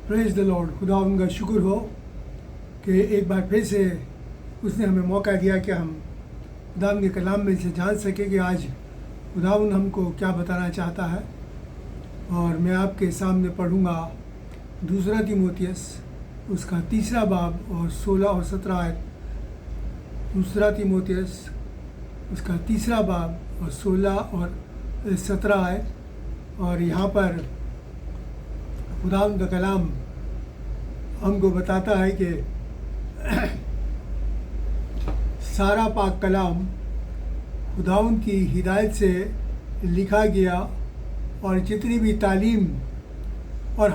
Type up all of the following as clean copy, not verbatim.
Praise the Lord. खुदा उनका शुक्र हो कि एक बार फिर से उसने हमें मौका दिया कि हम खुदा के कलाम में से जान सके कि आज खुदावन हमको क्या बताना चाहता है। और मैं आपके सामने पढ़ूंगा दूसरा तीमुथियुस उसका 3 बाब और 16 और 17 आयत। दूसरा तीमुथियुस उसका 3 बाब और 16 और 17 आयत। और यहाँ पर खुदावंद का कलाम हमको बताता है कि सारा पाक कलाम खुदावंद की हिदायत से लिखा गया और जितनी भी तालीम और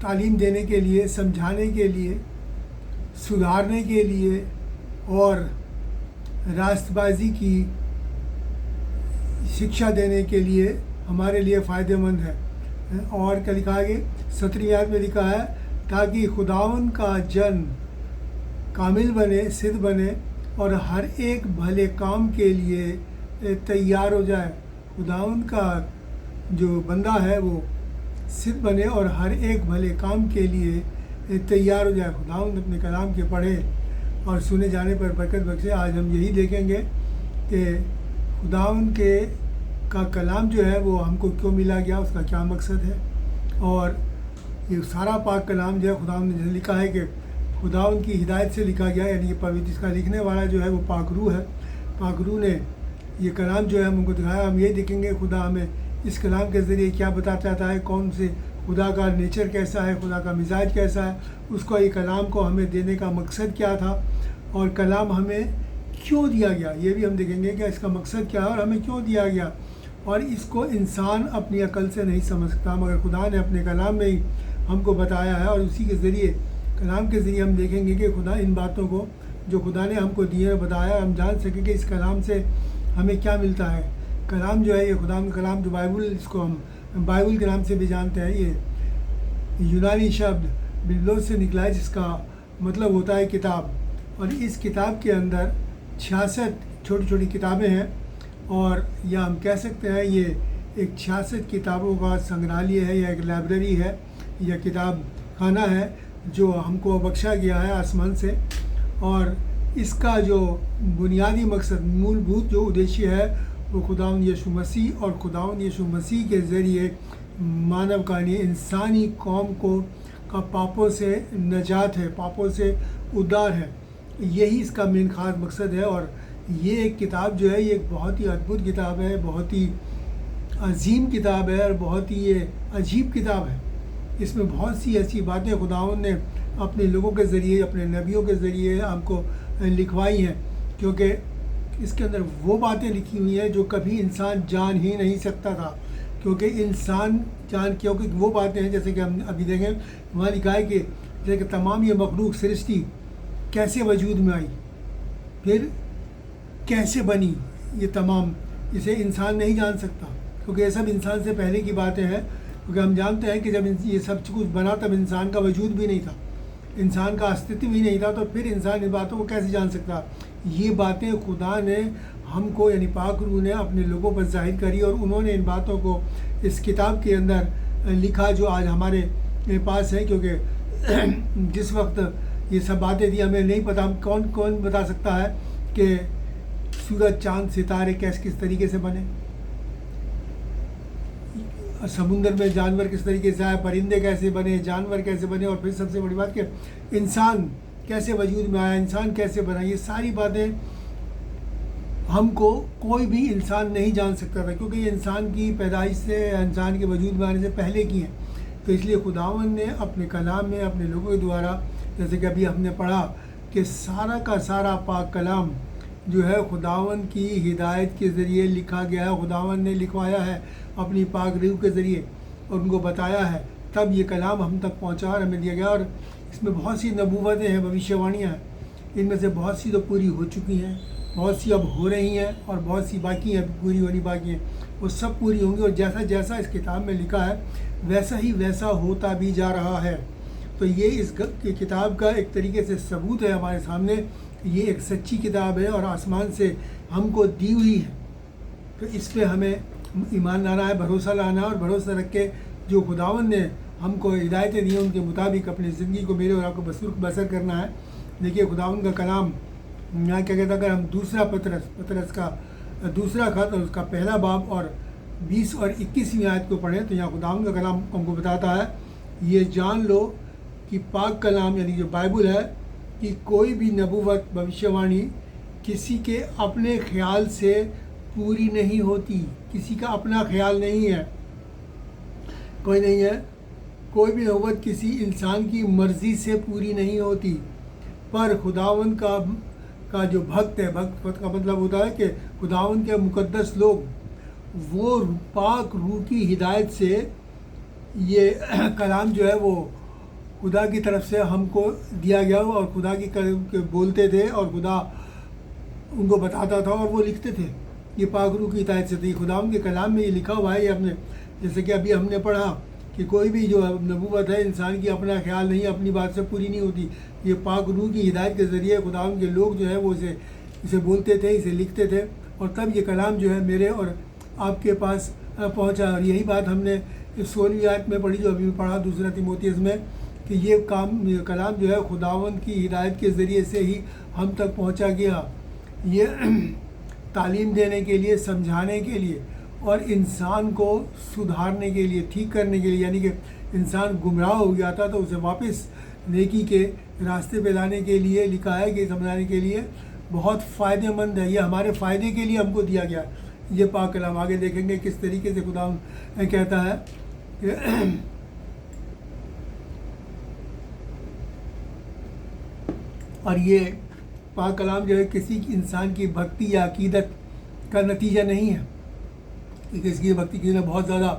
तालीम देने के लिए, समझाने के लिए, सुधारने के लिए और रास्तबाजी की शिक्षा देने के लिए हमारे लिए फ़ायदेमंद है। और क्या लिखा है? 17वीं आयत में लिखा है, ताकि खुदावन का जन कामिल बने, सिद्ध बने और हर एक भले काम के लिए तैयार हो जाए। खुदावन का जो बंदा है वो सिद्ध बने और हर एक भले काम के लिए तैयार हो जाए। खुदावन अपने कलाम के पढ़े और सुने जाने पर बरकत बख्शे। आज हम यही देखेंगे कि खुदावन के का कलाम जो है वो हमको क्यों मिला गया, उसका क्या मकसद है। और ये सारा पाक कलाम जो है खुदावन ने जैसे लिखा है कि खुदावन की हिदायत से लिखा गया, यानी कि पवित्र, इसका लिखने वाला जो है वो पाकरू है। पाकरू ने ये कलाम जो है हमको दिखाया। हम ये देखेंगे खुदा हमें इस कलाम के ज़रिए क्या बताना चाहता है, कौन से खुदा का नेचर कैसा है, खुदा का मिजाज कैसा है, उसको ये कलाम को हमें देने का मकसद क्या था और कलाम हमें क्यों दिया गया, ये भी हम देखेंगे कि इसका मकसद क्या है और हमें क्यों दिया गया। और इसको इंसान अपनी अकल से नहीं समझ सकता, मगर खुदा ने अपने कलाम में ही हमको बताया है। और उसी के ज़रिए, कलाम के ज़रिए हम देखेंगे कि खुदा इन बातों को जो खुदा ने हमको दिए बताया, हम जान सकें कि इस कलाम से हमें क्या मिलता है। कलाम जो है ये खुदा का कलाम, जो बाइबल, इसको हम बाइबल के नाम से भी जानते हैं, ये यूनानी शब्द बिब्लोस से निकला है, जिसका मतलब होता है किताब। और इस किताब के अंदर 66 छोटी छोटी किताबें हैं। और या हम कह सकते हैं ये एक 66 किताबों का संग्रहालय है, या एक लाइब्रेरी है, या किताब खाना है जो हमको बख्शा गया है आसमान से। और इसका जो बुनियादी मकसद, मूलभूत जो उद्देश्य है, वो खुदावंद यीशु मसीह और खुदावंद यीशु मसीह के ज़रिए मानव का, इंसानी कौम को का पापों से नजात है, पापों से उद्धार है। यही इसका मेन खास मकसद है। और ये एक किताब जो है, ये एक बहुत ही अद्भुत किताब है, बहुत ही अजीम किताब है और बहुत ही ये अजीब किताब है। इसमें बहुत सी ऐसी बातें खुदावंद ने अपने लोगों के ज़रिए, अपने नबियों के ज़रिए हमको लिखवाई हैं, क्योंकि इसके अंदर वो बातें लिखी हुई हैं जो कभी इंसान जान ही नहीं सकता था। क्योंकि क्योंकि वो बातें हैं, जैसे कि हम अभी देखें, वहाँ लिखा है कि जैसे कि तमाम ये मखलूक सृष्टि कैसे वजूद में आई, फिर कैसे बनी, ये तमाम, इसे इंसान नहीं जान सकता, क्योंकि ये सब इंसान से पहले की बातें हैं। क्योंकि हम जानते हैं कि जब ये सब कुछ बना तब इंसान का वजूद भी नहीं था, इंसान का अस्तित्व भी नहीं था, तो फिर इंसान इन बातों को कैसे जान सकता। ये बातें खुदा ने हमको, यानी पाक रूह ने अपने लोगों पर जाहिर करी और उन्होंने इन बातों को इस किताब के अंदर लिखा जो आज हमारे पास है। क्योंकि जिस वक्त ये सब बातें थी, हमें नहीं पता, कौन बता सकता है कि सूरज, चांद, सितारे किस तरीके से बने, समुद्र में जानवर किस तरीके से आए, परिंदे कैसे बने, जानवर कैसे बने, और फिर सबसे बड़ी बात कि इंसान कैसे वजूद में आया, इंसान कैसे बना। ये सारी बातें हमको कोई भी इंसान नहीं जान सकता था, क्योंकि ये इंसान की पैदाइश से, इंसान के वजूद में आने से पहले की है। तो इसलिए खुदावंद ने अपने कलाम में अपने लोगों के द्वारा, जैसे कि अभी हमने पढ़ा कि सारा का सारा पाक कलाम जो है खुदावंद की हिदायत के ज़रिए लिखा गया है। खुदावंद ने लिखवाया है अपनी पाक रूह के ज़रिए और उनको बताया है, तब ये कलाम हम तक पहुंचा और हमें दिया गया। और इसमें बहुत सी नबूवतें हैं, भविष्यवाणियाँ हैं, इनमें से बहुत सी तो पूरी हो चुकी हैं, बहुत सी अब हो रही हैं और बहुत सी बाकी हैं, पूरी होनी बाकी हैं। वो सब पूरी होंगी और जैसा जैसा इस किताब में लिखा है वैसा ही वैसा होता भी जा रहा है। तो ये इस किताब का एक तरीके से सबूत है हमारे सामने, ये एक सच्ची किताब है और आसमान से हमको दी हुई है। तो इस पर हमें ईमान लाना है, भरोसा लाना है और भरोसा रख के जो खुदावंद ने हमको हिदायतें दी हैं उनके मुताबिक अपनी ज़िंदगी को मेरे और आपको बसर करना है। देखिए खुदावंद का कलाम यहाँ क्या कहता है, अगर हम दूसरा पतरस का दूसरा खत और उसका पहला बाब और 20 और 21वीं आयत को पढ़ें तो यहाँ खुदावंद का कलाम हमको बताता है, ये जान लो कि पाक कलाम यानी जो बाइबल है कि कोई भी नबूवत भविष्यवाणी किसी के अपने ख्याल से पूरी नहीं होती। किसी का अपना ख्याल नहीं है, कोई नहीं है। कोई भी नबूवत किसी इंसान की मर्ज़ी से पूरी नहीं होती, पर खुदावंद का जो भक्त है, भक्त का मतलब होता है कि खुदावंद के मुकद्दस लोग वो पाक रूह की हिदायत से ये कलाम जो है वो खुदा की तरफ से हमको दिया गया और खुदा की बोलते थे और खुदा उनको बताता था और वो लिखते थे। ये पाक रूह की हिदायत से थी। खुदावंद के कलाम में ये लिखा हुआ है, ये अपने जैसे कि अभी हमने पढ़ा कि कोई भी जो नबूवत है इंसान की अपना ख्याल नहीं, अपनी बात से पूरी नहीं होती। ये पाक रूह की हिदायत के ज़रिए खुदावंद के लोग जो है वो इसे बोलते थे, इसे लिखते थे और तब ये कलाम जो है मेरे और आपके पास पहुंचा। और यही बात हमने 16वीं आयत में पढ़ी जो अभी पढ़ा दूसरा तीमुथियुस में, कि ये कलाम जो है खुदावंद की हिदायत के ज़रिए से ही हम तक पहुंचा गया। ये तालीम देने के लिए, समझाने के लिए और इंसान को सुधारने के लिए, ठीक करने के लिए, यानी कि इंसान गुमराह हो गया था तो उसे वापस नेकी के रास्ते पे लाने के लिए लिखा है, कि समझाने के लिए बहुत फ़ायदेमंद है। ये हमारे फ़ायदे के लिए हमको दिया गया ये पाक कलाम। आगे देखेंगे किस तरीके से खुदा कहता है कि और ये पाक कलाम जो है किसी इंसान की भक्ति या अकीदत का नतीजा नहीं है कि किसी भक्ति किसी ने बहुत ज़्यादा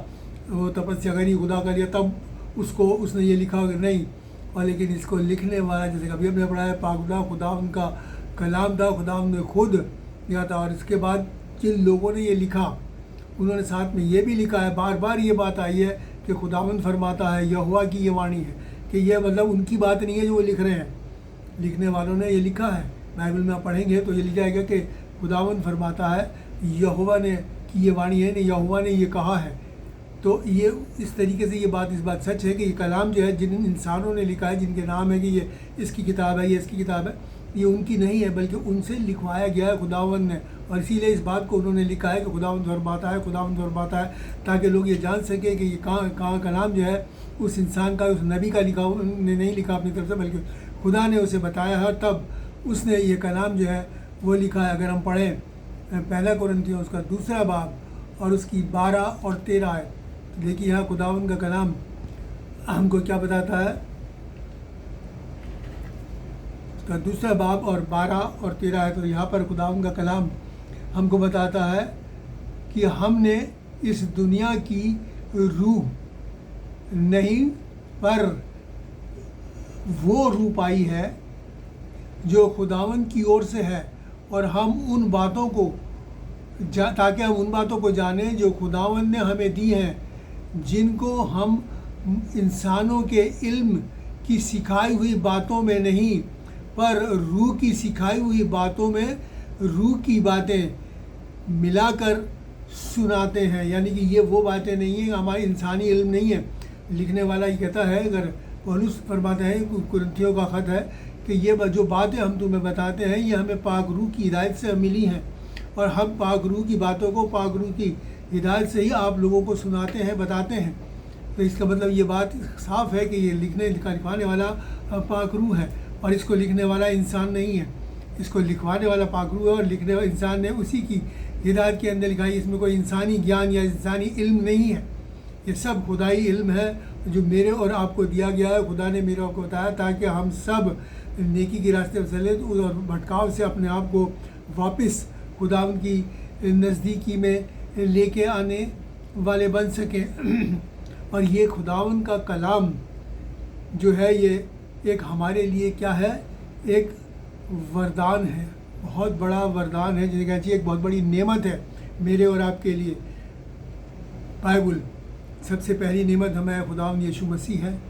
वो तपस्या करी, खुदा कर लिया, तब उसने ये लिखा होगा, नहीं। और लेकिन इसको लिखने वाला, जैसे कभी हमने पढ़ा है, पाक खुदा उनका कलाम था, खुदा ने खुद किया था। और इसके बाद जिन लोगों ने ये लिखा उन्होंने साथ में ये भी लिखा है, बार बार ये बात आई है कि खुदावंद फरमाता है, यहोवा की ये वाणी है, कि यह मतलब उनकी बात नहीं है जो वो लिख रहे हैं, लिखने वालों ने ये लिखा है। बाइबल में आप पढ़ेंगे तो ये लिखा जाएगा कि खुदावंद फरमाता है, यहोवा ने की ये वाणी है, नहीं यहोवा ने ये कहा है। तो ये इस तरीके से इस बात सच है कि ये कलाम जो है जिन इंसानों ने लिखा है, जिनके नाम है कि ये इसकी किताब है, ये इसकी किताब है, ये उनकी नहीं है बल्कि उनसे लिखवाया गया है खुदावंद ने। और इसीलिए इस बात को उन्होंने लिखा है कि खुदावंद फरमाता है, खुदावंद फरमाता है, ताकि लोग ये जान सके कि ये कहाँ कलाम जो है उस इंसान का, उस नबी का लिखा ने नहीं लिखा अपनी तरफ से, बल्कि खुदा ने उसे बताया है, तब उसने ये कलाम जो है वो लिखा है। अगर हम पढ़ें पहला कुरिन्थियों उसका दूसरा बाब और उसकी 12 और 13 आयत, तो देखिए यहाँ खुदावंद का कलाम हमको क्या बताता है। उसका दूसरा बाब और 12 और 13 है, तो यहाँ पर खुदावंद का कलाम हमको बताता है कि हमने इस दुनिया की रूह नहीं, पर वो रूह पाई है जो खुदावंद की ओर से है, और हम उन बातों को ताकि हम उन बातों को जानें जो खुदावंद ने हमें दी हैं, जिनको हम इंसानों के इल्म की सिखाई हुई बातों में नहीं, पर रूह की सिखाई हुई बातों में रूह की बातें मिलाकर सुनाते हैं। यानी कि ये वो बातें नहीं हैं, हमारी इंसानी इल्म नहीं है। लिखने वाला ये कहता है, अगर पौलुस फरमाते हैं, कुरिन्थियों का ख़त है, कि ये जो बातें हम तुम्हें बताते हैं ये हमें पाक रूह की हिदायत से मिली हैं, और हम पाक रूह की बातों को पाक रूह की हिदायत से ही आप लोगों को सुनाते हैं, बताते हैं। तो इसका मतलब ये बात साफ़ है कि ये लिखवाने वाला पाक रूह है, और इसको लिखने वाला इंसान नहीं है। इसको लिखवाने वाला पाक रूह है और लिखने वाला इंसान ने उसी की हिदायत के अंदर लिखा है। इसमें कोई इंसानी ज्ञान या इंसानी इल्म नहीं है, ये सब खुदाई इल्म है जो मेरे और आपको दिया गया है। खुदा ने मेरे को बताया ताकि हम सब नेकी के रास्ते पर चले और भटकाव से अपने आप को वापस खुदावंद की नज़दीकी में लेके आने वाले बन सकें। और ये खुदावंद का कलाम जो है ये एक हमारे लिए क्या है, एक वरदान है, बहुत बड़ा वरदान है, जिसे कहना चाहिए एक बहुत बड़ी नेमत है मेरे और आपके लिए। बाइबल सबसे पहली नेमत हमें खुदावंद यीशु मसीह है।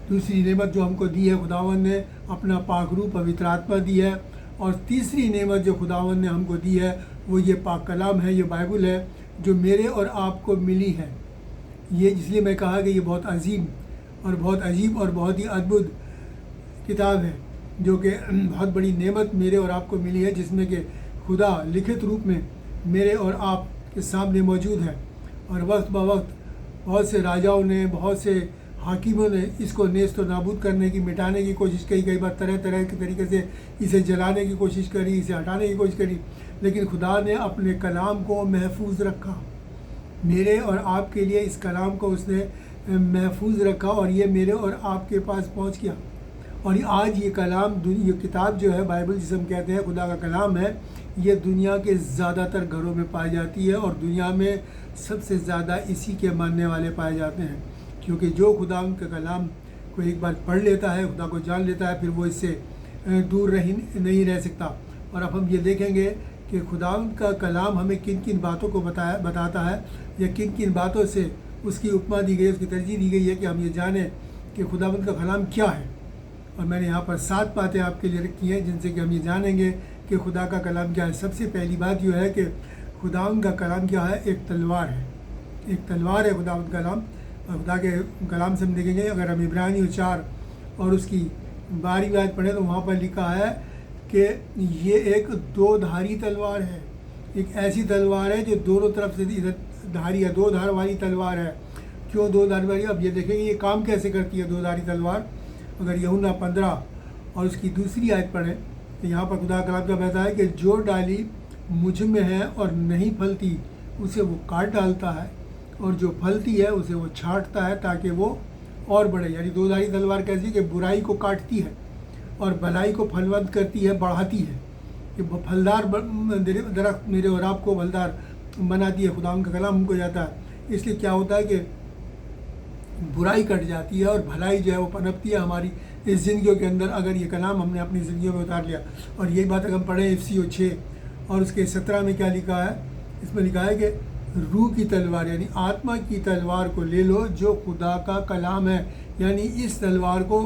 दूसरी नेमत जो हमको दी है, खुदावंद ने अपना पाक रूह पवित्र आत्मा दी है। और तीसरी नेमत जो खुदावंद ने हमको दी है वो ये पाक कलाम है, ये बाइबल है जो मेरे और आपको मिली है। ये इसलिए मैं कहा कि ये बहुत अजीम और बहुत अजीब और बहुत ही अद्भुत किताब है, जो कि बहुत बड़ी नेमत मेरे और आपको मिली है, जिसमें कि खुदा लिखित रूप में मेरे और आप के सामने मौजूद है। और वक्त ब वक्त बहुत से राजाओं ने, बहुत से हाकिमों ने इसको नेस्त और नाबूद करने की, मिटाने की कोशिश की, कई बार तरह तरह के तरीके से इसे जलाने की कोशिश करी, इसे हटाने की कोशिश करी, लेकिन खुदा ने अपने कलाम को महफूज रखा। मेरे और आपके लिए इस कलाम को उसने महफूज रखा और ये मेरे और आपके पास पहुंच गया। और आज ये कलाम, ये किताब जो है, बाइबल जिसे हम कहते हैं, खुदा का कलाम है, ये दुनिया के ज़्यादातर घरों में पाई जाती है और दुनिया में सबसे ज़्यादा इसी के मानने वाले पाए जाते हैं। क्योंकि जो खुदा के कलाम को एक बार पढ़ लेता है, खुदा को जान लेता है, फिर वो इससे दूर नहीं रह सकता। और अब हम ये देखेंगे कि खुदा का कलाम हमें किन किन बातों को बताता है, या किन किन बातों से उसकी उपमा दी गई, उसकी तरजीह दी गई है कि हम ये जानें कि खुदावंद का कलाम क्या है। और मैंने यहाँ पर 7 बातें आपके लिए रखी हैं जिनसे कि हम ये जानेंगे कि खुदा का कलाम क्या है। सबसे पहली बात यह है कि खुदावंद का कलाम क्या है, एक तलवार है। एक तलवार है खुदावंद का कलाम। और खुदा के कलाम से हम देखेंगे, अगर हम इब्रानी 4 और उसकी 12वीं आयत पढ़ें तो वहाँ पर लिखा है कि ये एक 2-धारी तलवार है। एक ऐसी तलवार है जो दोनों तरफ से इधर धारी है, 2 धार वाली तलवार है। क्यों 2 धार वाली? अब ये देखेंगे ये काम कैसे करती है 2 धारी तलवार। अगर यूहन्ना 15 और उसकी 2री आयत पढ़ें तो यहाँ पर खुदा कलाम का कहता है कि जो डाली मुझ में है और नहीं फलती उसे वो काट डालता है, और जो फलती है उसे वो छांटता है ताकि वो और बढ़े। यानी 2 धारी तलवार कैसी कि बुराई को काटती है और भलाई को फलवंत करती है, बढ़ाती है। ये फलदार दरख्त मेरे और आपको फलदार बनाती है। खुदा का कलाम हमको जाता है। इसलिए क्या होता है कि बुराई कट जाती है और भलाई जो है वो पनपती है हमारी इस ज़िंदगियों के अंदर, अगर ये कलाम हमने अपनी ज़िंदगियों में उतार लिया। और यही बात अगर हम पढ़ें इफिसियों 6 और उसके 17 में क्या लिखा है, इसमें लिखा है कि रूह की तलवार यानी आत्मा की तलवार को ले लो जो खुदा का कलाम है। यानी इस तलवार को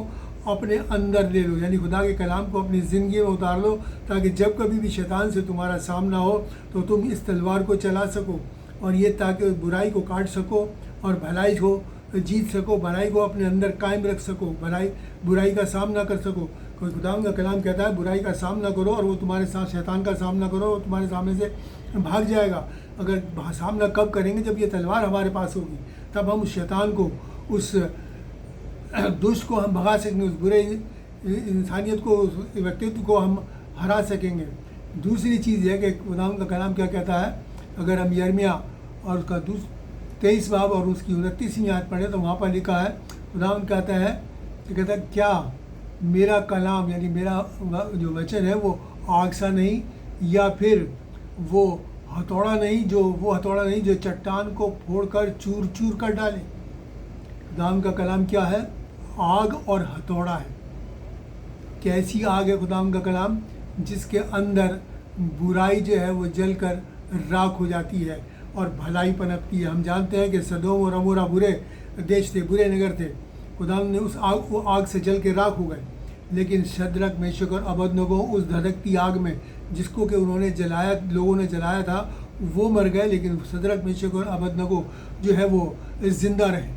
अपने अंदर ले लो, यानी खुदा के कलाम को अपनी ज़िंदगी में उतार लो, ताकि जब कभी भी शैतान से तुम्हारा सामना हो तो तुम इस तलवार को चला सको, और ये ताकि बुराई को काट सको और भलाई को जीत सको, भलाई को अपने अंदर कायम रख सको, बुराई का सामना कर सको। कोई खुदा का कलाम कहता है बुराई का सामना करो और वो तुम्हारे साथ, शैतान का सामना करो और तुम्हारे सामने से भाग जाएगा। अगर सामना कब करेंगे? जब ये तलवार हमारे पास होगी, तब हम उस शैतान को, उस दुष्ट को हम भगा सकेंगे, उस बुरे इंसानियत को, उस व्यक्तित्व को हम हरा सकेंगे। दूसरी चीज़ है कि खुदा का कलाम क्या कहता है, अगर हम यिर्मयाह और उसका 23 बाब और उसकी 29वीं आयत पढ़े तो वहाँ पर लिखा है, खुदा कहता है कि कहता है क्या मेरा कलाम यानी मेरा जो वचन है वो आग सा नहीं, या फिर वो हथौड़ा नहीं जो चट्टान को फोड़कर चूर चूर कर डाले। खुदा का कलाम क्या है? आग और हथौड़ा है। कैसी आग है खुदा का कलाम? जिसके अंदर बुराई जो है वो जलकर राख हो जाती है और भलाई पनपती है। हम जानते हैं कि सदोम और अमोरा बुरे देश थे, बुरे नगर थे। खुदा ने उस आग से जल के राख हो गए, लेकिन शद्रक, मेशक और अबेदनगो उस धधकती आग में जिसको कि लोगों ने जलाया था वो मर गए, लेकिन शद्रक, मेशक और अबेदनगो जो है वो जिंदा रहे।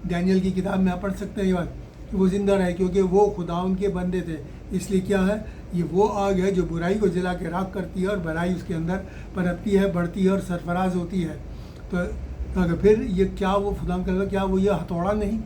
डैनियल की किताब में आप पढ़ सकते हैं ये बात कि वो जिंदा रहे, क्योंकि वो खुदा उनके बंदे थे। इसलिए क्या है, ये वो आग है जो बुराई को जला के राख करती है और भलाई उसके अंदर पनपती है, बढ़ती है और सरफराज होती है। तो फिर ये क्या वो खुदा का, क्या वो ये हथौड़ा नहीं?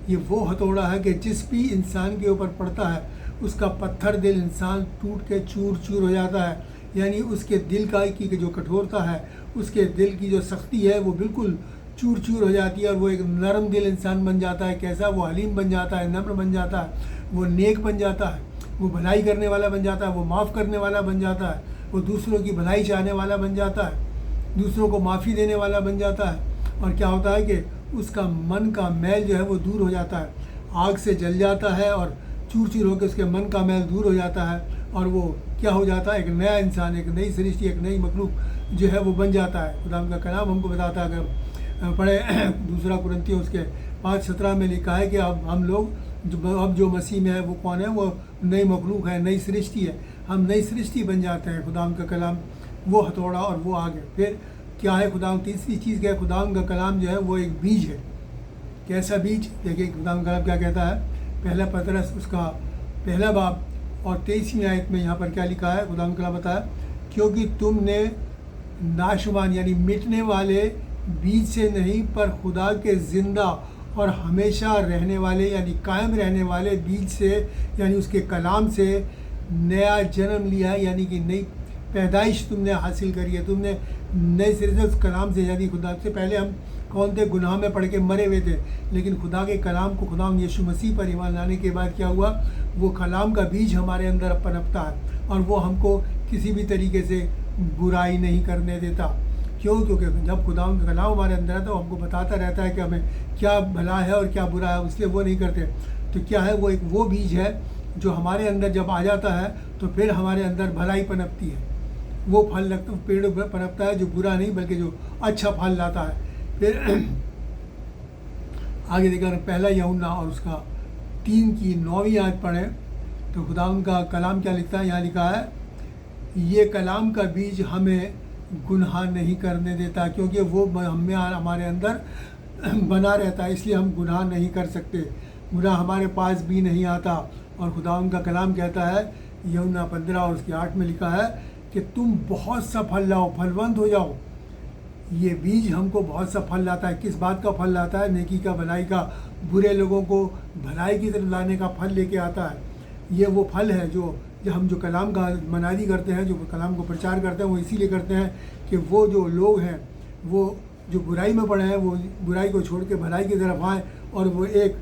ये वो हथौड़ा है कि जिस भी इंसान के ऊपर पड़ता है उसका पत्थर दिल इंसान टूट के चूर चूर हो जाता है। यानी उसके दिल की जो कठोरता है, उसके दिल की जो सख्ती है वो बिल्कुल चूर चूर हो जाती है और वो एक नरम दिल इंसान बन जाता है। कैसा? वो हलीम बन जाता है, नम्र बन जाता है, वो नेक बन जाता है, वो भलाई करने वाला बन जाता है, वो माफ़ करने वाला बन जाता है, वो दूसरों की भलाई चाहने वाला बन जाता है, दूसरों को माफ़ी देने वाला बन जाता है। और क्या होता है कि उसका मन का मैल जो है वो दूर हो जाता है, आग से जल जाता है और चूर चूर होकर उसके मन का मैल दूर हो जाता है और वो क्या हो जाता है? एक नया इंसान, एक नई सृष्टि, एक नई मखलूक जो है वो बन जाता है। खुदा का कलाम हमको बताता है, अगर पढ़े 2 कुरिन्थियों उसके 5:17 में लिखा है कि अब हम लोग अब जो मसीह में है वो कौन है? वो नई मखलूक है, नई सृष्टि है। हम नई सृष्टि बन जाते हैं। खुदा का कलाम वो हथौड़ा और वो आग है। फिर क्या है खुदा? तीसरी चीज़ क्या है? खुदा का कलाम जो है वो एक बीज है। कैसा बीज? देखिए खुदावंद का कलाम क्या कहता है, पहला पतरस उसका पहला बाब और 23वीं आयत में यहाँ पर क्या लिखा है? खुदावंद का कलाम बताया, क्योंकि तुमने नाशवान यानी मिटने वाले बीज से नहीं, पर खुदा के ज़िंदा और हमेशा रहने वाले यानी कायम रहने वाले बीज से यानी उसके कलाम से नया जन्म लिया है, यानी कि नई पैदाइश तुमने हासिल करी है। तुमने नए सिरे से उस कलाम से, यानी खुदा से पहले हम कौन थे? गुनाह में पड़ के मरे हुए थे, लेकिन खुदा के कलाम को, खुदा यीशु मसीह पर ईमान लाने के बाद क्या हुआ? वो कलाम का बीज हमारे अंदर पनपता है और वो हमको किसी भी तरीके से बुराई नहीं करने देता। क्यों? क्योंकि जब खुदा का कलाम हमारे अंदर है तो हमको बताता रहता है कि हमें क्या भला है और क्या बुरा है, इसलिए वो नहीं करते। तो क्या है? वो एक वो बीज है जो हमारे अंदर जब आ जाता है तो फिर हमारे अंदर भलाई पनपती है, वो फल लगता, पेड़ पनपता है जो बुरा नहीं बल्कि जो अच्छा फल लाता है। फिर आगे देखा पहला यूहन्ना और उसका 3 की 9वीं आयत पढ़ें तो खुदा का कलाम क्या लिखता है? यहाँ लिखा है, ये कलाम का बीज हमें गुनाह नहीं करने देता, क्योंकि वो हमें हमारे अंदर बना रहता है, इसलिए हम गुनाह नहीं कर सकते, गुनाह हमारे पास भी नहीं आता। और खुदा का कलाम कहता है यूहन्ना 15 और उसके 8 में लिखा है कि तुम बहुत सा फल लाओ, फलवंत हो जाओ। ये बीज हमको बहुत सा फल लाता है। किस बात का फल लाता है? नेकी का, भलाई का, बुरे लोगों को भलाई की तरफ लाने का फल लेके आता है। ये वो फल है जो हम जो कलाम का मनादी करते हैं, जो कलाम को प्रचार करते हैं, वो इसीलिए करते हैं कि वो जो लोग हैं वो जो बुराई में पड़े हैं वो बुराई को छोड़ के भलाई की तरफ आएँ और वो एक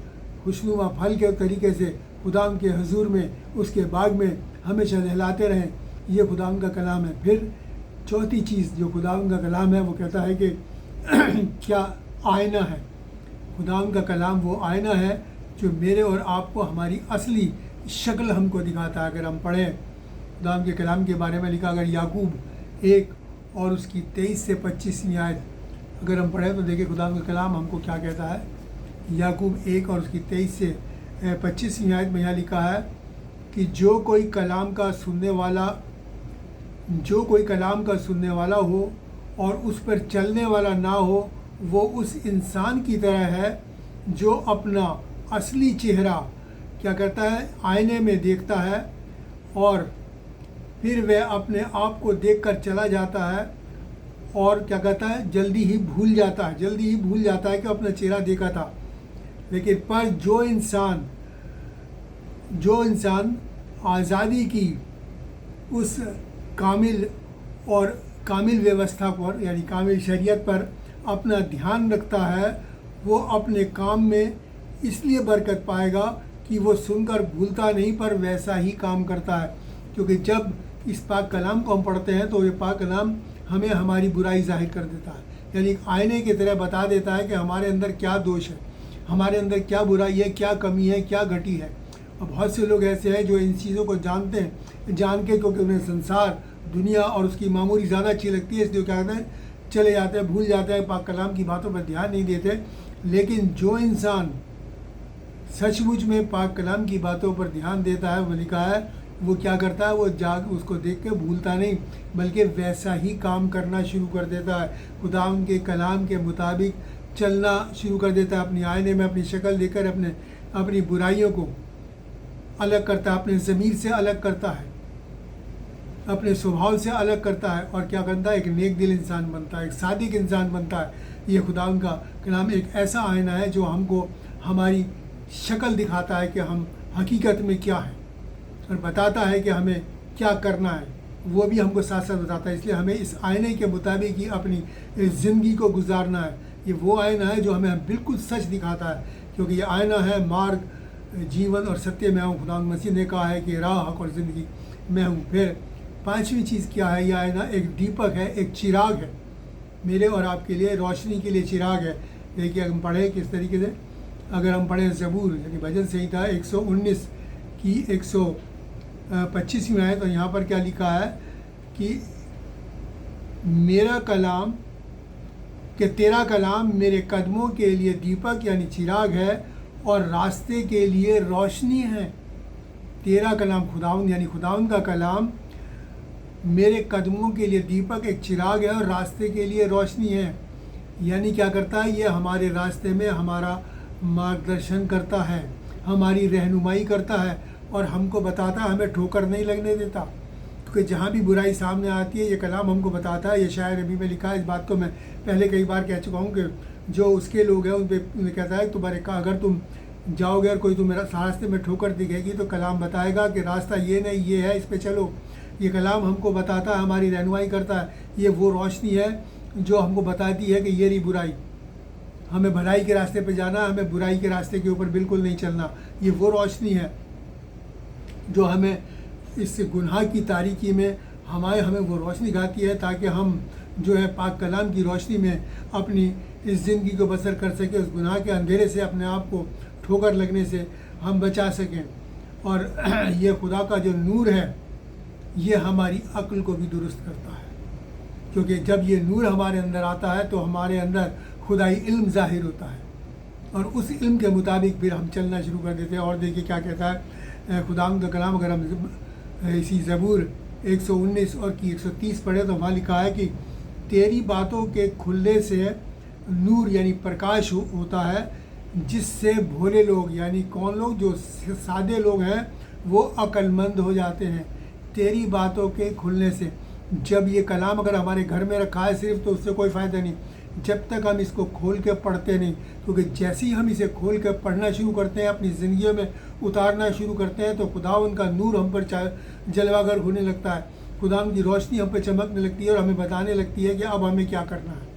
खुशनुमा फल के तरीके से खुदा के हुजूर में, उसके बाग में हमेशा लहलाते रहें। ये खुदा का कलाम है। फिर चौथी चीज़ जो खुदा का कलाम है वो कहता है कि क्या आईना है। खुदा का कलाम वो आईना है जो मेरे और आपको हमारी असली शक्ल हमको दिखाता है। अगर हम पढ़ें खुदा के कलाम के बारे में लिखा, अगर याकूब 1 और उसकी 23 से 25वीं आयत अगर हम पढ़ें तो देखिए खुदा का कलाम हमको क्या कहता है। याकूब 1 और उसकी 23 से 25वीं आयत में यहाँ लिखा है कि जो कोई कलाम का सुनने वाला हो और उस पर चलने वाला ना हो, वो उस इंसान की तरह है जो अपना असली चेहरा क्या करता है? आईने में देखता है और फिर वह अपने आप को देखकर चला जाता है और क्या कहता है? जल्दी ही भूल जाता है कि अपना चेहरा देखा था। लेकिन पर जो इंसान आज़ादी की उस कामिल व्यवस्था पर यानी कामिल शरीयत पर अपना ध्यान रखता है, वो अपने काम में इसलिए बरकत पाएगा कि वो सुनकर भूलता नहीं पर वैसा ही काम करता है। क्योंकि जब इस पाक कलाम को हम पढ़ते हैं तो ये पाक कलाम हमें हमारी बुराई जाहिर कर देता है, यानी आईने की तरह बता देता है कि हमारे अंदर क्या दोष है, हमारे अंदर क्या बुराई है, क्या कमी है, क्या घटी है। और बहुत से लोग ऐसे हैं जो इन चीज़ों को जानते हैं, जान के क्योंकि उन्हें संसार, दुनिया और उसकी मामूली ज़्यादा अच्छी लगती है, इसलिए क्या कहते हैं? चले जाते हैं, भूल जाते हैं, पाक कलाम की बातों पर ध्यान नहीं देते। लेकिन जो इंसान सचमुच में पाक कलाम की बातों पर ध्यान देता है, वो लिखा है, वो क्या करता है? वो उसको देख के भूलता नहीं बल्कि वैसा ही काम करना शुरू कर देता है, खुदा के कलाम के मुताबिक चलना शुरू कर देता है। अपनी आईने में अपनी शक्ल देखकर अपनी बुराइयों को अलग करता है, अपने ज़मीर से अलग करता है, अपने स्वभाव से अलग करता है और क्या करता है? एक नेक दिल इंसान बनता है, एक सादिक इंसान बनता है। ये खुदा का कलाम एक ऐसा आईना है जो हमको हमारी शक्ल दिखाता है कि हम हकीकत में क्या है और बताता है कि हमें क्या करना है, वो भी हमको साथ साथ बताता है। इसलिए हमें इस आईने के मुताबिक ही अपनी ज़िंदगी को गुजारना है। ये वो आईना है जो हमें बिल्कुल सच दिखाता है, क्योंकि ये आईना है मार्ग, जीवन और सत्य मैं हूँ। खुदा मसीह ने कहा है कि राह, हक और ज़िंदगी मैं हूँ। फिर 5वीं चीज़ क्या है? यह आईना एक दीपक है, एक चिराग है, मेरे और आपके लिए रोशनी के लिए चिराग है। देखिए हम पढ़ें किस तरीके से, अगर हम पढ़ें ज़बूर यानी भजन संहिता 119 की 125वीं आयत, तो यहाँ पर क्या लिखा है कि तेरा कलाम मेरे कदमों के लिए दीपक यानी चिराग है और रास्ते के लिए रोशनी है। तेरा कलाम खुदावंद यानी खुदावंद का कलाम मेरे कदमों के लिए दीपक, एक चिराग है और रास्ते के लिए रोशनी है। यानी क्या करता है? ये हमारे रास्ते में हमारा मार्गदर्शन करता है, हमारी रहनुमाई करता है और हमको बताता है, हमें ठोकर नहीं लगने देता। क्योंकि जहाँ भी बुराई सामने आती है ये कलाम हमको बताता है। ये शायर अभी में लिखा है, इस बात को मैं पहले कई बार कह चुका हूँ कि जो उसके लोग हैं उन पर कहता है तुम्हारे का अगर तुम जाओगे और कोई तुम्हें रास्ते में ठोकर दिखेगी तो कलाम बताएगा कि रास्ता ये नहीं ये है, इस पे चलो। ये कलाम हमको बताता है, हमारी रहनुमाई करता है। ये वो रोशनी है जो हमको बताती है कि ये रही बुराई, हमें भलाई के रास्ते पे जाना, हमें बुराई के रास्ते के ऊपर बिल्कुल नहीं चलना। ये वो रोशनी है जो हमें इस गुनाह की तारीकी में हमें वो रोशनी दिखाती है, ताकि हम जो है पाक कलाम की रोशनी में अपनी इस ज़िंदगी को बसर कर सकें, उस गुनाह के अंधेरे से अपने आप को ठोकर लगने से हम बचा सकें। और ये खुदा का जो नूर है ये हमारी अक्ल को भी दुरुस्त करता है, क्योंकि जब ये नूर हमारे अंदर आता है तो हमारे अंदर खुदाई इल्म ज़ाहिर होता है और उस इल्म के मुताबिक फिर हम चलना शुरू कर देते हैं। और देखिए क्या कहता है खुदाम का कलाम, अगर हम इसी ज़बूर 119 और की 130 पढ़े तो वहाँ लिखा है कि तेरी बातों के खुलने से नूर यानी प्रकाश होता है, जिससे भोले लोग यानी कौन लोग, जो सादे लोग हैं वो अक्लमंद हो जाते हैं। तेरी बातों के खुलने से, जब ये कलाम अगर हमारे घर में रखा है सिर्फ तो उससे कोई फ़ायदा नहीं जब तक हम इसको खोल के पढ़ते नहीं। क्योंकि जैसे ही हम इसे खोल के पढ़ना शुरू करते हैं, अपनी ज़िंदगी में उतारना शुरू करते हैं, तो खुदावंद का नूर हम पर जलवागर होने लगता है, खुदावंद की रोशनी हम पर चमकने लगती है और हमें बताने लगती है कि अब हमें क्या करना है,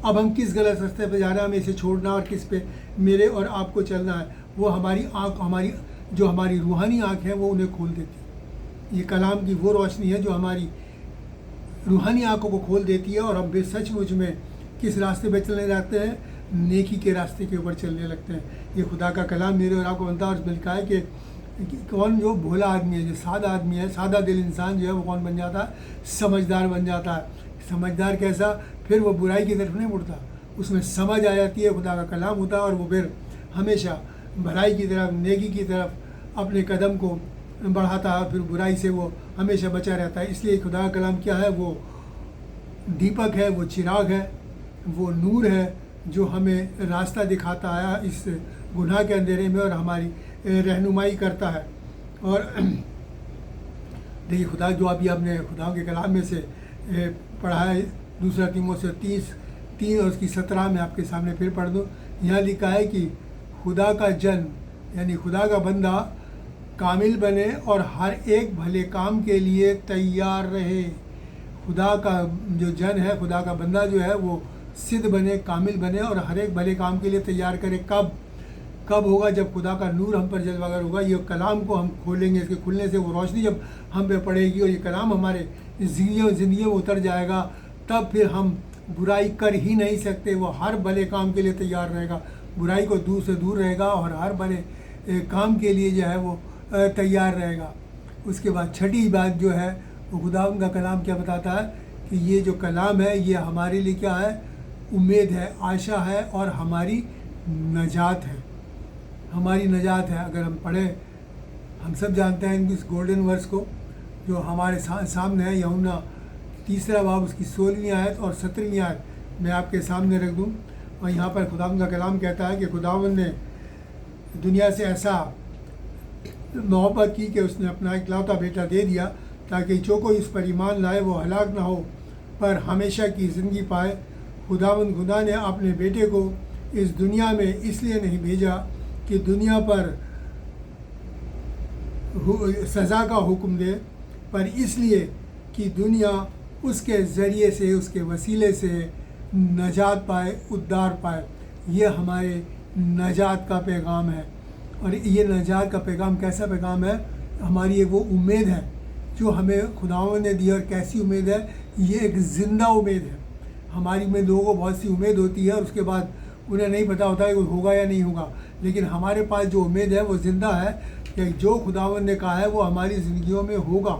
अब हम किस गलत रास्ते पे जा रहे हैं, हमें इसे छोड़ना और किस पे मेरे और आपको चलना है। वो हमारी आँख, हमारी रूहानी आँख है वो उन्हें खोल देती है। ये कलाम की वो रोशनी है जो हमारी रूहानी आँखों को खोल देती है और हम फिर सचमुच में किस रास्ते पे चलने लगते हैं, नेकी के रास्ते के ऊपर चलने लगते हैं। ये खुदा का कलाम मेरे और आपको बनता है और उसमें लिखा है कि कौन जो भोला आदमी है, जो सादा आदमी है, सादा दिल इंसान जो है वो कौन बन जाता है, समझदार बन जाता है। समझदार कैसा, फिर वो बुराई की तरफ नहीं मुड़ता, उसमें समझ आ जाती है, खुदा का कलाम होता है और वो फिर हमेशा भलाई की तरफ, नेकी की तरफ अपने कदम को बढ़ाता है, फिर बुराई से वो हमेशा बचा रहता है। इसलिए खुदा का कलाम क्या है, वो दीपक है, वो चिराग है, वो नूर है जो हमें रास्ता दिखाता है इस गुनाह के अंधेरे में और हमारी रहनुमाई करता है। और देखिए खुदा जो अभी आपने खुदा के कलाम में से पढ़ा है, दूसरा तीमुथियुस 3 और उसकी 17 में आपके सामने फिर पढ़ दूँ। यहाँ लिखा है कि खुदा का जन यानी खुदा का बंदा कामिल बने और हर एक भले काम के लिए तैयार रहे। खुदा का जो जन है, खुदा का बंदा जो है वो सिद्ध बने, कामिल बने और हर एक भले काम के लिए तैयार करे। कब होगा, जब खुदा का नूर हम पर जलवागर होगा। ये कलाम को हम खोलेंगे, इसके खुलने से वो रोशनी जब हम पे पड़ेगी और ये कलाम हमारे ज़िंदगी में उतर जाएगा, तब फिर हम बुराई कर ही नहीं सकते। वो हर भले काम के लिए तैयार रहेगा, बुराई को दूर से दूर रहेगा और हर भले काम के लिए जो है वो तैयार रहेगा। उसके बाद छठी बात जो है वो खुदा का कलाम क्या बताता है कि ये जो कलाम है ये हमारे लिए क्या है, उम्मीद है, आशा है और हमारी नजात है, हमारी नजात है। अगर हम पढ़ें, हम सब जानते हैं इस गोल्डन वर्स को जो हमारे सामने है, यूहन्ना 3 बाब उसकी 16वीं आयत और 17वीं आयत मैं आपके सामने रख दूं। और यहाँ पर खुदा का कलाम कहता है कि खुदावंद ने दुनिया से ऐसा मोहब्बत की कि उसने अपना इकलौता बेटा दे दिया ताकि जो कोई इस पर ईमान लाए वो हलाक ना हो पर हमेशा की ज़िंदगी पाए। खुदा ने अपने बेटे को इस दुनिया में इसलिए नहीं भेजा कि दुनिया पर सज़ा का हुक्म दे, पर इसलिए कि दुनिया उसके ज़रिए से, उसके वसीले से नजात पाए, उद्धार पाए। ये हमारे नजात का पैगाम है। और ये नजात का पैगाम कैसा पैगाम है, हमारी एक वो उम्मीद है जो हमें खुदावंद ने दी। और कैसी उम्मीद है, ये एक ज़िंदा उम्मीद है। हमारी में लोगों को बहुत सी उम्मीद होती है और उसके बाद उन्हें नहीं पता होता है कि होगा या नहीं होगा, लेकिन हमारे पास जो उम्मीद है वो ज़िंदा है कि जो खुदावंद ने कहा है वो हमारी ज़िंदगियों में होगा,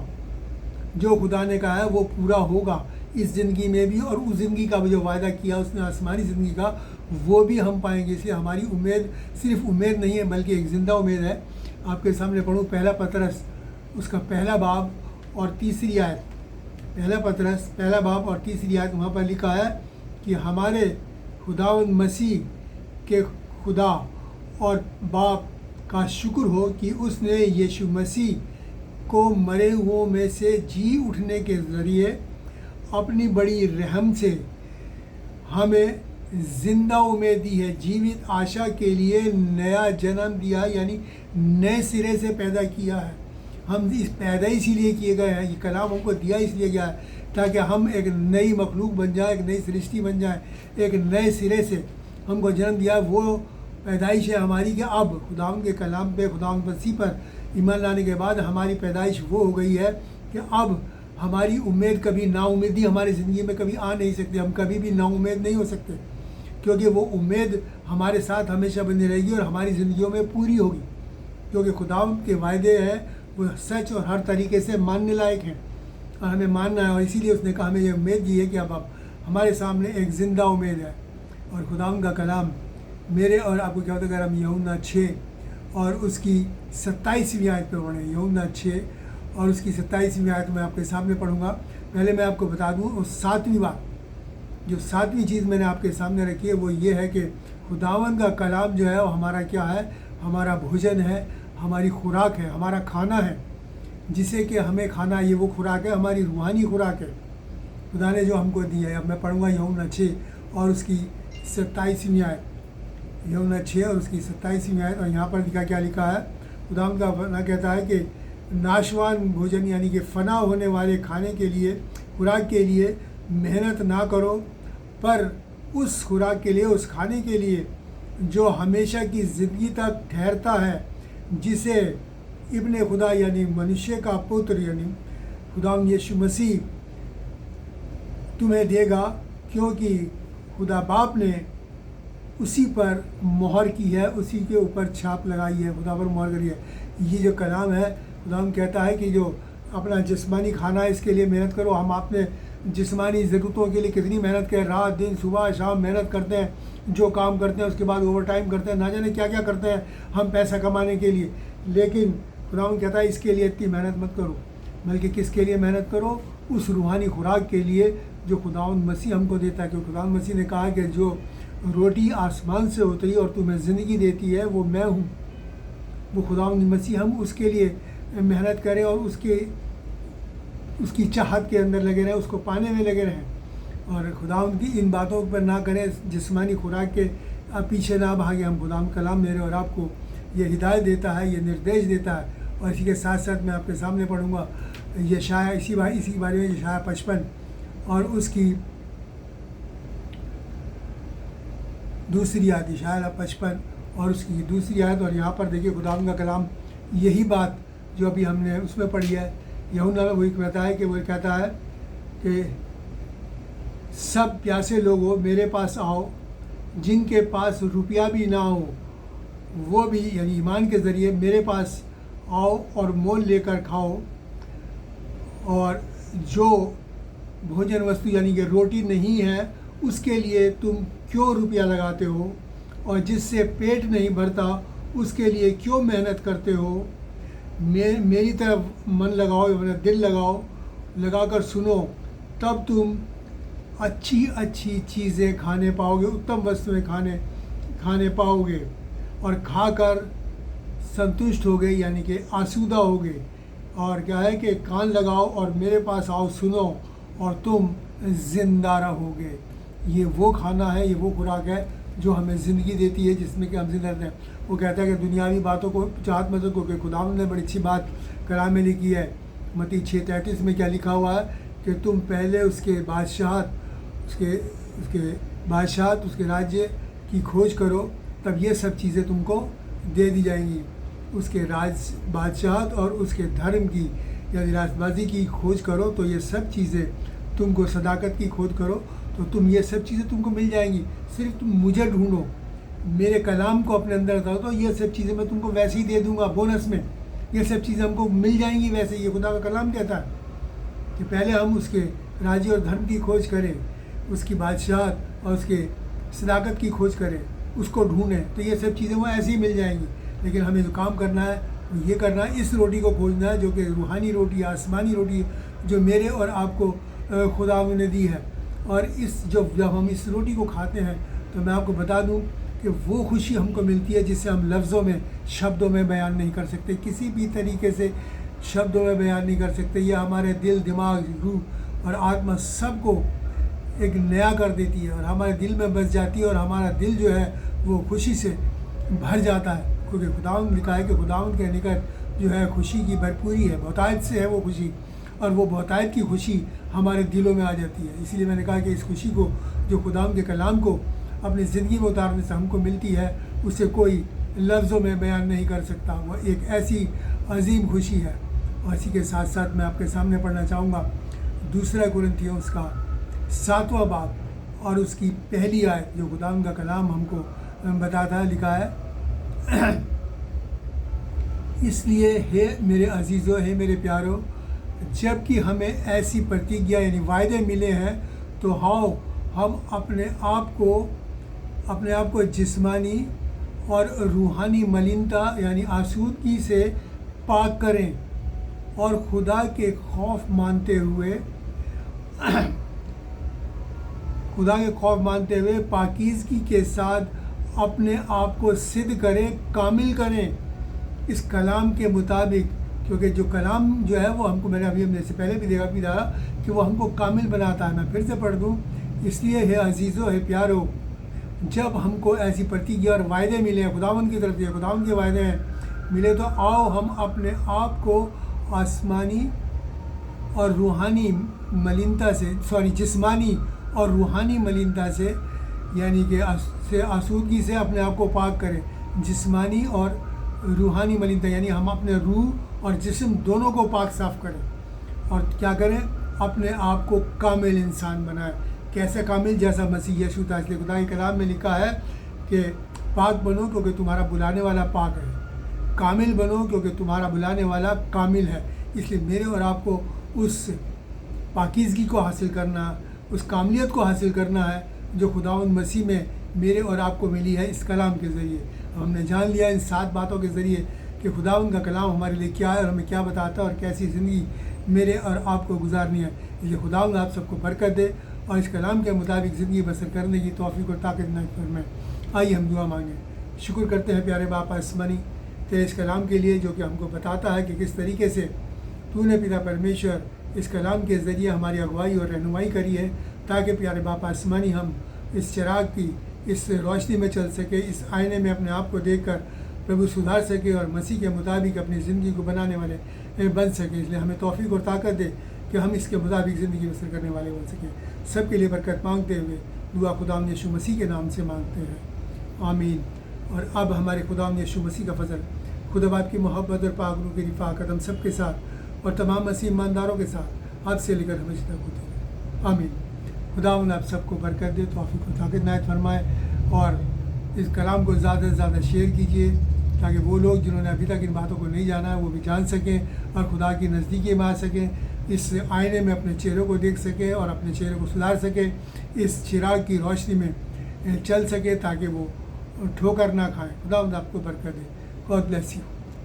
जो खुदा ने कहा है वो पूरा होगा इस ज़िंदगी में भी, और उस ज़िंदगी का भी जो वायदा किया उसने आसमानी ज़िंदगी का वो भी हम पाएंगे। इसलिए हमारी उम्मीद सिर्फ उम्मीद नहीं है बल्कि एक ज़िंदा उम्मीद है। आपके सामने पढ़ूँ पहला पतरस उसका 1 बाब और 3 आयत। पहला पतरस 1 बाब और 3 आयत, वहाँ पर लिखा है कि हमारे खुदावंद मसीह के खुदा और बाप का शुक्र हो कि उसने यीशु मसीह को मरे हुओं में से जी उठने के ज़रिए अपनी बड़ी रहम से हमें जिंदा उम्मीद दी है, जीवित आशा के लिए नया जन्म दिया, यानी नए सिरे से पैदा किया है। हम इस पैदा इसीलिए किए गए हैं, ये कलाम हमको दिया इसलिए गया है ताकि हम एक नई मखलूक बन जाए, एक नई सृष्टि बन जाए, एक नए सिरे से हमको जन्म दिया। वो पैदाइश है हमारी कि अब खुदावंद के कलाम पे, खुदावंद मसीह पर ईमान लाने के बाद हमारी पैदाइश वो हो गई है कि अब हमारी उम्मीद कभी नाउम्मीदी हमारी ज़िंदगी में कभी आ नहीं सकती। हम कभी भी नाउम्मीद नहीं हो सकते, क्योंकि वो उम्मीद हमारे साथ हमेशा बनी रहेगी और हमारी ज़िंदगियों में पूरी होगी, क्योंकि खुदावंद के वायदे हैं वो सच और हर तरीके से मानने लायक हैं और हमें मानना है। और इसीलिए उसने कहा, हमें ये उम्मीद दी है कि अब हमारे सामने एक ज़िंदा उम्मीद है। और खुदावंद का कलाम मेरे और आपको क्या होता है, अगर हम यूहन्ना 6 और उसकी 27वीं आयत पे पढ़ें, यूहन्ना 6 और उसकी 27वीं आयत मैं आपके सामने पढ़ूंगा। पहले मैं आपको बता दूं, उस 7वीं बात, जो 7वीं चीज़ मैंने आपके सामने रखी है वो ये है कि खुदावंद का कलाम जो है वो हमारा क्या है, हमारा भोजन है, हमारी खुराक है, हमारा खाना है, जिसे कि हमें खाना, ये वो खुराक है, हमारी रूहानी खुराक है खुदा ने जो हमको दी है। अब मैं पढ़ूंगा यूहन्ना 6 और उसकी 27वीं आयत, यूहन्ना 6 और उसकी 27वीं आयत। और यहाँ पर क्या लिखा है, खुदावंद का वचन कहता है कि नाशवान भोजन यानी कि फना होने वाले खाने के लिए, खुराक के लिए मेहनत ना करो, पर उस खुराक के लिए, उस खाने के लिए जो हमेशा की ज़िंदगी तक ठहरता है, जिसे इब्ने खुदा यानी मनुष्य का पुत्र यानी खुदावंद यीशु मसीह तुम्हें देगा, क्योंकि खुदा बाप ने उसी पर मोहर की है, उसी के ऊपर छाप लगाई है, खुदा पर मोहर करी है। ये जो कलाम है, खुदावंद कहता है कि जो अपना जिस्मानी खाना है इसके लिए मेहनत करो। हम अपने जिस्मानी ज़रूरतों के लिए कितनी मेहनत करें, रात दिन सुबह शाम मेहनत करते हैं, जो काम करते हैं उसके बाद ओवर टाइम करते हैं, ना जाने क्या क्या करते हैं हम पैसा कमाने के लिए। लेकिन खुदावंद कहता है इसके लिए इतनी मेहनत मत करो, बल्कि किसके लिए मेहनत करो, उस रूहानी खुराक के लिए जो खुदावंद मसीह हमको देता है। क्योंकि खुदावंद मसीह ने कहा कि जो रोटी आसमान से उतरी और तुम्हें ज़िंदगी देती है वो मैं हूँ। वो खुदावंद मसीह, हम उसके लिए मेहनत करें और उसकी चाहत के अंदर लगे रहें, उसको पाने में लगे रहें और खुदावंद की इन बातों पर ना करें, जिस्मानी खुराक के पीछे ना भागें हम। खुदावंद कलाम मेरे और आपको ये हिदायत देता है, ये निर्देश देता है। और इसी के साथ साथ मैं आपके सामने पढ़ूंगा यशाया, इसी बारे में यशाया 55 और उसकी दूसरी आयत, यशाया 55 और उसकी दूसरी आयत। और यहाँ पर देखिए खुदावंद का कलाम यही बात जो अभी हमने उसमें पढ़ी है, यूहन्ना में वही कहता है कि वो कहता है कि सब प्यासे लोगों मेरे पास आओ, जिनके पास रुपया भी ना हो वो भी यानी ईमान के ज़रिए मेरे पास आओ और मोल लेकर खाओ। और जो भोजन वस्तु यानी कि रोटी नहीं है उसके लिए तुम क्यों रुपया लगाते हो, और जिससे पेट नहीं भरता उसके लिए क्यों मेहनत करते हो। मेरी तरफ मन लगाओ, अपना दिल लगाओ, लगाकर सुनो, तब तुम अच्छी अच्छी चीज़ें खाने पाओगे, उत्तम वस्तुएं खाने पाओगे और खाकर संतुष्ट होगे यानी कि आसूदा होगे। और क्या है कि कान लगाओ और मेरे पास आओ, सुनो और तुम ज़िंदा रहोगे। ये वो खाना है, ये वो खुराक है जो हमें ज़िंदगी देती है, जिसमें कि हम जिंदा रहते हैं। वो कहता है कि दुनियावी बातों को चाहत मत रखो, कि खुदावंद ने बड़ी अच्छी बात कलाम में लिखी है। मत्ती 6:33 में क्या लिखा हुआ है कि तुम पहले उसके बादशाहत, उसके राज्य की खोज करो, तब ये सब चीज़ें तुमको दे दी जाएंगी। उसके बादशाहत और उसके धर्म की यानी राजबाजी की खोज करो तो ये सब चीज़ें तुमको, सदाकत की खोज करो तो तुम ये सब चीज़ें तुमको मिल जाएंगी। सिर्फ तुम मुझे ढूंढो, मेरे कलाम को अपने अंदर रखो, तो ये सब चीज़ें मैं तुमको वैसे ही दे दूंगा बोनस में। ये सब चीज़ें हमको मिल जाएंगी वैसे। ये खुदा का कलाम कहता है कि पहले हम उसके राज्य और धर्म की खोज करें, उसकी बादशाहत और उसके सदाकत की खोज करें, उसको ढूंढें, तो ये सब चीज़ें वो ऐसे ही मिल जाएंगी। लेकिन हमें जो काम करना है वो ये करना है, इस रोटी को खोजना है जो कि रूहानी रोटी, आसमानी रोटी, जो मेरे और आपको खुदा ने दी है। और जब हम इस रोटी को खाते हैं तो मैं आपको बता दूं कि वो खुशी हमको मिलती है जिससे हम लफ्ज़ों में, शब्दों में बयान नहीं कर सकते, किसी भी तरीके से शब्दों में बयान नहीं कर सकते। ये हमारे दिल, दिमाग, रूह और आत्मा सबको एक नया कर देती है और हमारे दिल में बस जाती है और हमारा दिल जो है वो खुशी से भर जाता है, क्योंकि खुदावंद लिखा है कि खुदावंद के निकट जो है खुशी की भरपूरी है, बहुतायत से है वो खुशी, और वो बहुतायत की खुशी हमारे दिलों में आ जाती है। इसीलिए मैंने कहा कि इस खुशी को, जो खुदावंद के कलाम को अपनी ज़िंदगी में उतारने से हमको मिलती है, उसे कोई लफ्ज़ों में बयान नहीं कर सकता। वह एक ऐसी अजीम खुशी है। और इसी के साथ साथ मैं आपके सामने पढ़ना चाहूँगा 2 कुरिन्थियों उसका 7वां बाब और उसकी पहली आयत, जो खुदावंद का कलाम हमको बताता है। लिखा है, इसलिए हे मेरे अजीज़ों, हे मेरे प्यारों, जबकि हमें ऐसी प्रतिज्ञा यानी वायदे मिले हैं, तो हाँ, हम अपने आप को जिस्मानी और रूहानी मलिनता यानी आसूदगी से पाक करें और खुदा के खौफ मानते हुए पाकीज़गी के साथ अपने आप को सिद्ध करें, कामिल करें इस कलाम के मुताबिक। क्योंकि जो कलाम जो है वो हमको, मैंने अभी हमने से पहले भी देखा भी था कि वो हमको कामिल बनाता है। मैं फिर से पढ़ दूँ, इसलिए हे अजीज़ों, हे प्यारो, जब हमको ऐसी प्रतिज्ञा और वायदे मिले हैं खुदावंद की तरफ से, खुदावंद के वायदे हैं मिले, तो आओ हम अपने आप को आसमानी और रूहानी मलिनता से, जिस्मानी और रूहानी मलिनता से यानी कि आसूदगी से अपने आप को पाक करें। जिस्मानी और रूहानी मलिनता यानी हम अपने रूह और जिस्म दोनों को पाक साफ करें और क्या करें, अपने आप को कामिल इंसान बनाएं। कैसे कामिल? जैसा मसीह यीशु था। इसलिए खुदा के कलाम में लिखा है कि पाक बनो क्योंकि तुम्हारा बुलाने वाला पाक है, कामिल बनो क्योंकि तुम्हारा बुलाने वाला कामिल है। इसलिए मेरे और आपको उस पाकीज़गी को हासिल करना, उस कामिलियत को हासिल करना है जो खुदावंद मसीह में मेरे और आपको मिली है इस कलाम के ज़रिए। हमने जान लिया इन 7 बातों के ज़रिए कि खुदावंद का कलाम हमारे लिए क्या है और हमें क्या बताता है और कैसी ज़िंदगी मेरे और आपको गुजारनी है। इसलिए खुदावंद आप सबको बरकत दे और इस कलाम के मुताबिक ज़िंदगी बसर करने की तौफीक और ताकत इनायत फरमाए। आइए हम दुआ मांगें। शुक्र करते हैं प्यारे बाप आसमानी तेरे इस कलाम के लिए, जो कि हमको बताता है कि किस तरीके से तूने पिता परमेश्वर इस कलाम के ज़रिए हमारी अगुवाई और रहनुमाई करी है, ताकि प्यारे बाप आसमानी हम इस चिराग की इस रोशनी में चल सके, इस आईने में अपने आप को देखकर प्रभु सुधार सके और मसीह के मुताबिक अपनी ज़िंदगी को बनाने वाले बन सके। इसलिए हमें तौफीक और ताकत दे कि हम इसके मुताबिक ज़िंदगी बसर करने वाले बन सकें। सबके लिए बरकत मांगते हुए दुआ खुदाम यीशु मसीह के नाम से मांगते हैं, आमीन। और अब हमारे खुदाम यीशु मसीह का फजल, खुदा बाप की मोहब्बत और पाक रूह की रिफ़ाक़त हम सब के साथ और तमाम मसीह ईमानदारों के साथ आज से लेकर हमेशा तक होती है, आमीन। खुदावंद आप सबको बरकत दे, तौफीक और ताकत इनायत फरमाए और इस कलाम को ज़्यादा से ज़्यादा शेयर कीजिए ताकि वो लोग जिन्होंने अभी तक इन बातों को नहीं जाना है वो भी जान सकें और खुदा की नज़दीकी में आ सकें, इस आईने में अपने चेहरों को देख सकें और अपने चेहरे को सुधार सकें, इस चिराग की रोशनी में चल सके ताकि वो ठोकर ना खाएं। खुदावंद आपको बरकत दे। God bless you.